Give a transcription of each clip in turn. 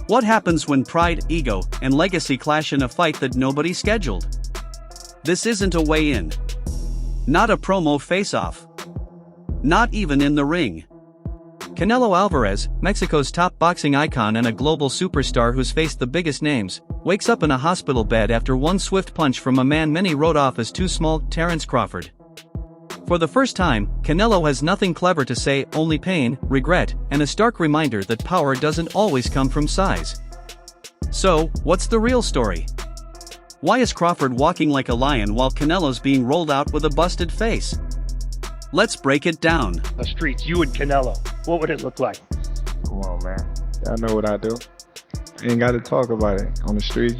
What happens when pride, ego, and legacy clash in a fight that nobody scheduled? This isn't a weigh-in. Not a promo face-off. Not even in the ring. Canelo Alvarez, Mexico's top boxing icon and a global superstar who's faced the biggest names, wakes up in a hospital bed after one swift punch from a man many wrote off as too small, Terence Crawford. For the first time, Canelo has nothing clever to say, only pain, regret, and a stark reminder that power doesn't always come from size. So, what's the real story? Why is Crawford walking like a lion while Canelo's being rolled out with a busted face? Let's break it down. The streets, you and Canelo, what would it look like? Come on, man. Y'all know what I do. Ain't got to talk about it. On the streets,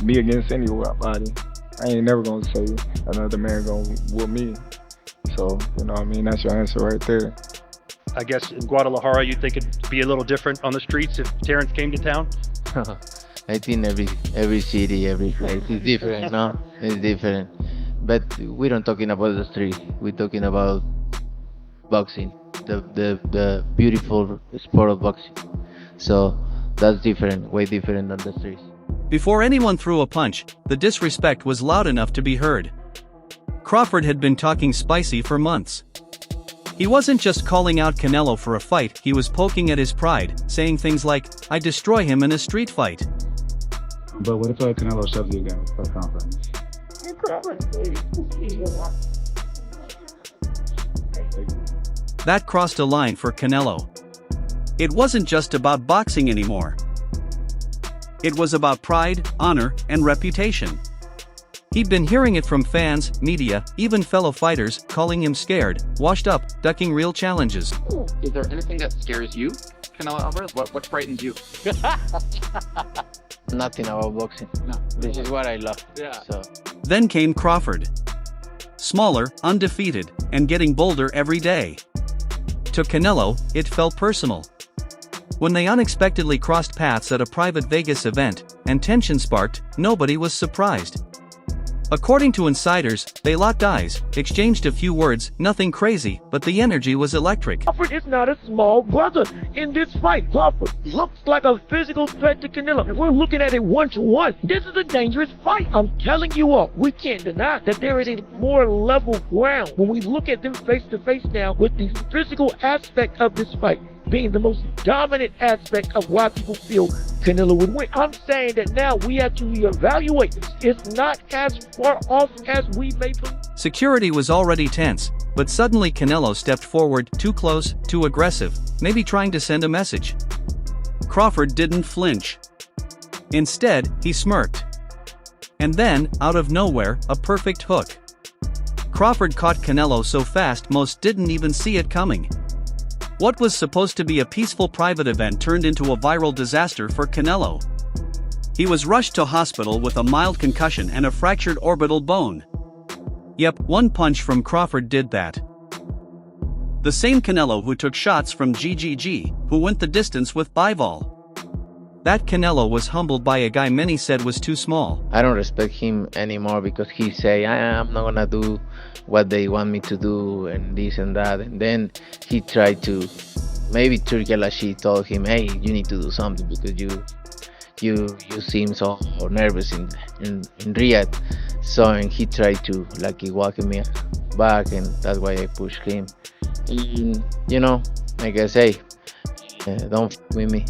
me against anybody. I ain't never gonna say another man gonna whoop me. So, you know what I mean? That's your answer right there. I guess in Guadalajara, you think it'd be a little different on the streets if Terence came to town? I think every city, every place is different, no? It's different. But we don't talking about the street. We're talking about boxing, the beautiful sport of boxing. So that's different, way different than the streets. Before anyone threw a punch, the disrespect was loud enough to be heard. Crawford had been talking spicy for months. He wasn't just calling out Canelo for a fight, he was poking at his pride, saying things like, "I'd destroy him in a street fight." But what if Canelo shoves you again for a conference? That crossed a line for Canelo. It wasn't just about boxing anymore. It was about pride, honor, and reputation. He'd been hearing it from fans, media, even fellow fighters, calling him scared, washed up, ducking real challenges. Is there anything that scares you, Canelo Alvarez? What frightens you? Nothing about boxing. No. This is what I love. Yeah. So. Then came Crawford. Smaller, undefeated, and getting bolder every day. To Canelo, it felt personal. When they unexpectedly crossed paths at a private Vegas event, and tension sparked, nobody was surprised. According to insiders, they locked eyes, exchanged a few words, nothing crazy, but the energy was electric. Crawford is not a small brother in this fight. Crawford looks like a physical threat to Canelo. If we're looking at it 1-to-1, this is a dangerous fight. I'm telling you all, we can't deny that there is a more level ground when we look at them face to face now, with the physical aspect of this fight being the most dominant aspect of why people feel Canelo would win. I'm saying that now we have to reevaluate this. It's not as far off as we may believe. Security was already tense, but suddenly Canelo stepped forward, too close, too aggressive, maybe trying to send a message. Crawford didn't flinch. Instead, he smirked. And then, out of nowhere, a perfect hook. Crawford caught Canelo so fast most didn't even see it coming. What was supposed to be a peaceful private event turned into a viral disaster for Canelo. He was rushed to hospital with a mild concussion and a fractured orbital bone. Yep, one punch from Crawford did that. The same Canelo who took shots from GGG, who went the distance with Bivol. That Canelo was humbled by a guy many said was too small. I don't respect him anymore because he say, I'm not gonna do what they want me to do and this and that. And then he tried to, maybe Turki Alashi told him, hey, you need to do something because you seem so nervous in Riyadh. So and he tried to walk me back, and that's why I pushed him. And, like I say, don't f with me.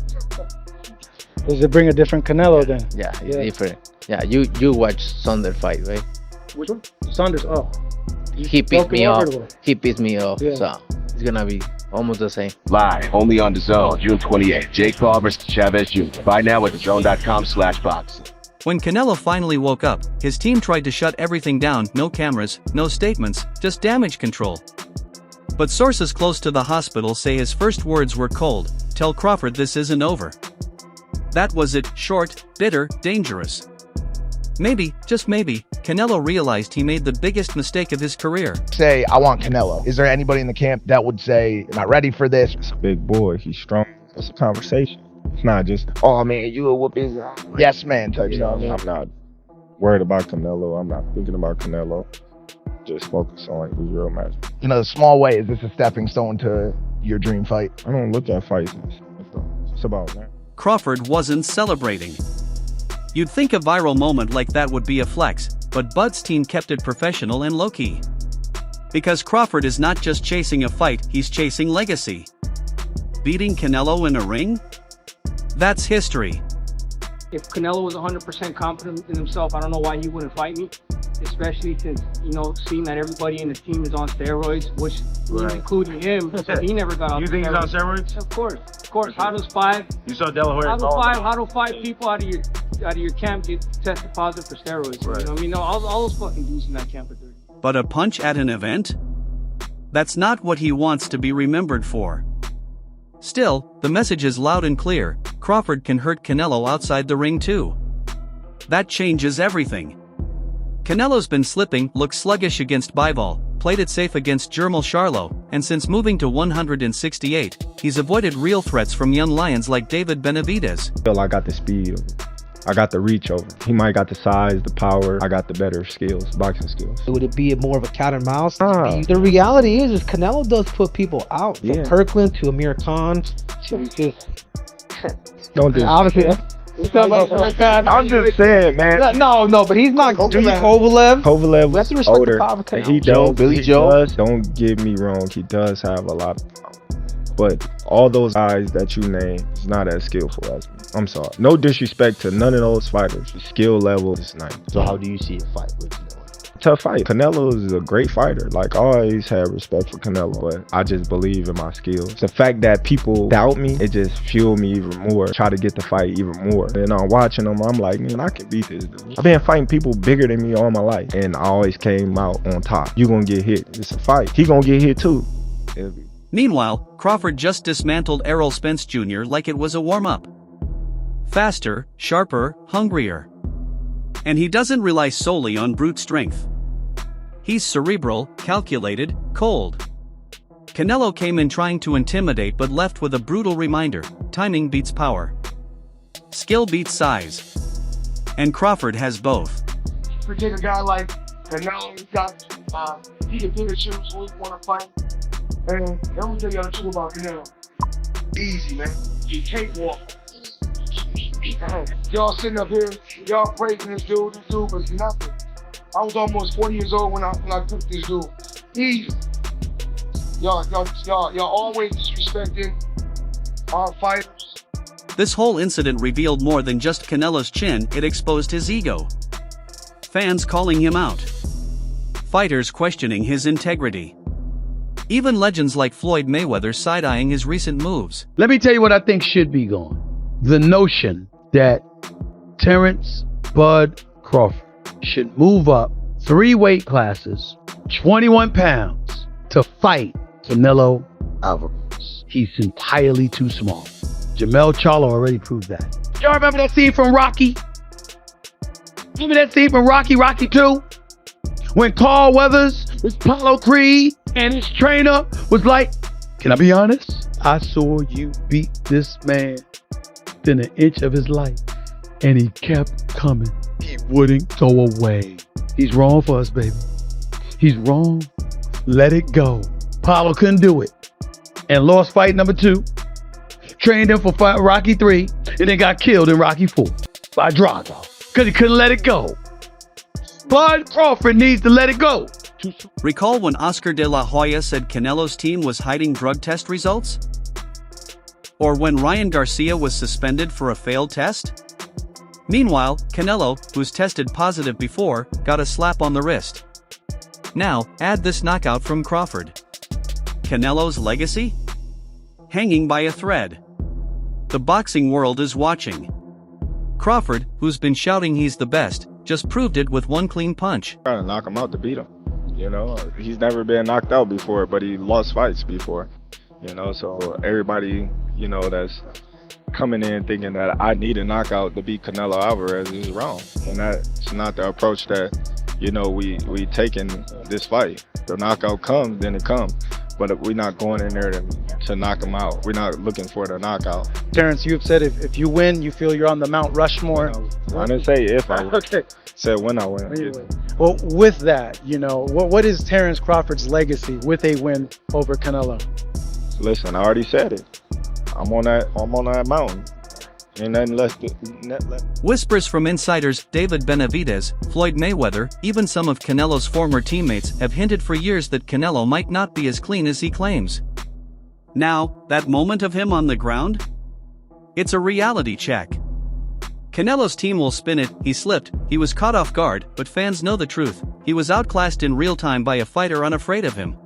Does it bring a different Canelo then? Yeah, it's different. Yeah, you watch Saunders fight, right? Which one? Saunders, oh. He pissed me off. He pissed me off, yeah. So it's gonna be almost the same. Live, only on DAZN, June 28th. Jake Paul vs. Chavez Jr. Buy now at DAZN.com/boxing. When Canelo finally woke up, his team tried to shut everything down, no cameras, no statements, just damage control. But sources close to the hospital say his first words were cold, tell Crawford this isn't over. That was it, short, bitter, dangerous. Maybe, just maybe, Canelo realized he made the biggest mistake of his career. Say, I want Canelo. Is there anybody in the camp that would say, am I ready for this? It's a big boy, he's strong. It's a conversation. It's not just, oh man, you a whoop his ass. Yes man type stuff. I'm not worried about Canelo. I'm not thinking about Canelo. just focus on his real match. In a small way, is this a stepping stone to your dream fight? I don't look at fights. It's about that. Crawford wasn't celebrating. You'd think a viral moment like that would be a flex, but Bud's team kept it professional and low-key. Because Crawford is not just chasing a fight, he's chasing legacy. Beating Canelo in a ring? That's history. If Canelo was 100% confident in himself, I don't know why he wouldn't fight me. Especially since, seeing that everybody in the team is on steroids, which including him, so he never got off. You think he's on steroids? Of course. How does five? You saw De La Hoya. How do five people out of your camp get tested positive for steroids? Right. You know what I mean? No, all those fucking dudes in that camp are dirty. But a punch at an event? That's not what he wants to be remembered for. Still, the message is loud and clear: Crawford can hurt Canelo outside the ring too. That changes everything. Canelo's been slipping, looked sluggish against Bivol, played it safe against Jermall Charlo, and since moving to 168, he's avoided real threats from young lions like David Benavidez. I feel I got the speed. I got the reach over. He might got the size, the power. I got the better skills, boxing skills. Would it be more of a cat and mouse? The reality is Canelo does put people out. From Kirkland to Amir Khan. Don't do obviously. I'm just saying, man. No, but he's not. Kovalev That's is older. And he does. Don't get me wrong. He does have a lot of power. But all those guys that you name is not as skillful as me. I'm sorry. No disrespect to none of those fighters. The skill level is nice. So how do you see a fight with Canelo? Tough fight. Canelo is a great fighter. Like, I always had respect for Canelo, but I just believe in my skills. The fact that people doubt me, it just fueled me even more. Try to get the fight even more. And I'm watching them, I'm like, man, I can beat this dude. I've been fighting people bigger than me all my life, and I always came out on top. You gonna get hit. It's a fight. He gonna get hit too. Meanwhile, Crawford just dismantled Errol Spence Jr. like it was a warm-up. Faster, sharper, hungrier. And he doesn't rely solely on brute strength. He's cerebral, calculated, cold. Canelo came in trying to intimidate but left with a brutal reminder: timing beats power. Skill beats size. And Crawford has both. You take a guy like Canelo, he can pick and choose who he want to fight. And let me tell you the truth about Canelo. Easy, man. You can't walk. Y'all sitting up here, y'all praising this dude was nothing. I was almost 40 years old when I took this dude. Easy. Y'all always disrespecting our fighters. This whole incident revealed more than just Canelo's chin, it exposed his ego. Fans calling him out. Fighters questioning his integrity. Even legends like Floyd Mayweather side-eyeing his recent moves. Let me tell you what I think should be gone. The notion that Terence Bud Crawford should move up 3 weight classes, 21 pounds, to fight Canelo Alvarez. He's entirely too small. Jermall Charlo already proved that. Y'all remember that scene from Rocky? Remember that scene from Rocky 2? When Carl Weathers, Apollo Creed, and his trainer was like, can I be honest? I saw you beat this man within an inch of his life, and he kept coming. He wouldn't go away. He's wrong for us, baby. He's wrong. Let it go. Apollo couldn't do it and lost fight number 2. Trained him for fight Rocky 3 and then got killed in Rocky 4 by Drago because he couldn't let it go. Bud Crawford needs to let it go. Recall when Oscar de la Hoya said Canelo's team was hiding drug test results? Or when Ryan Garcia was suspended for a failed test? Meanwhile, Canelo, who's tested positive before, got a slap on the wrist. Now, add this knockout from Crawford. Canelo's legacy? Hanging by a thread. The boxing world is watching. Crawford, who's been shouting he's the best, just proved it with one clean punch. Trying to knock him out to beat him. He's never been knocked out before, but he lost fights before. So everybody, that's coming in thinking that I need a knockout to beat Canelo Alvarez is wrong. And that's not the approach that, we take in this fight. The knockout comes, then it comes. but we're not going in there to knock him out. We're not looking for the knockout. Terrence, you've said if you win, you feel you're on the Mount Rushmore. I didn't say if I win. Okay. Said when I win. Anyway. Well, with that, what is Terence Crawford's legacy with a win over Canelo? Listen, I already said it. I'm on that mountain. Ain't nothing less. Whispers from insiders David Benavidez, Floyd Mayweather, even some of Canelo's former teammates have hinted for years that Canelo might not be as clean as he claims. Now, that moment of him on the ground? It's a reality check. Canelo's team will spin it, he slipped, he was caught off guard, but fans know the truth, he was outclassed in real time by a fighter unafraid of him.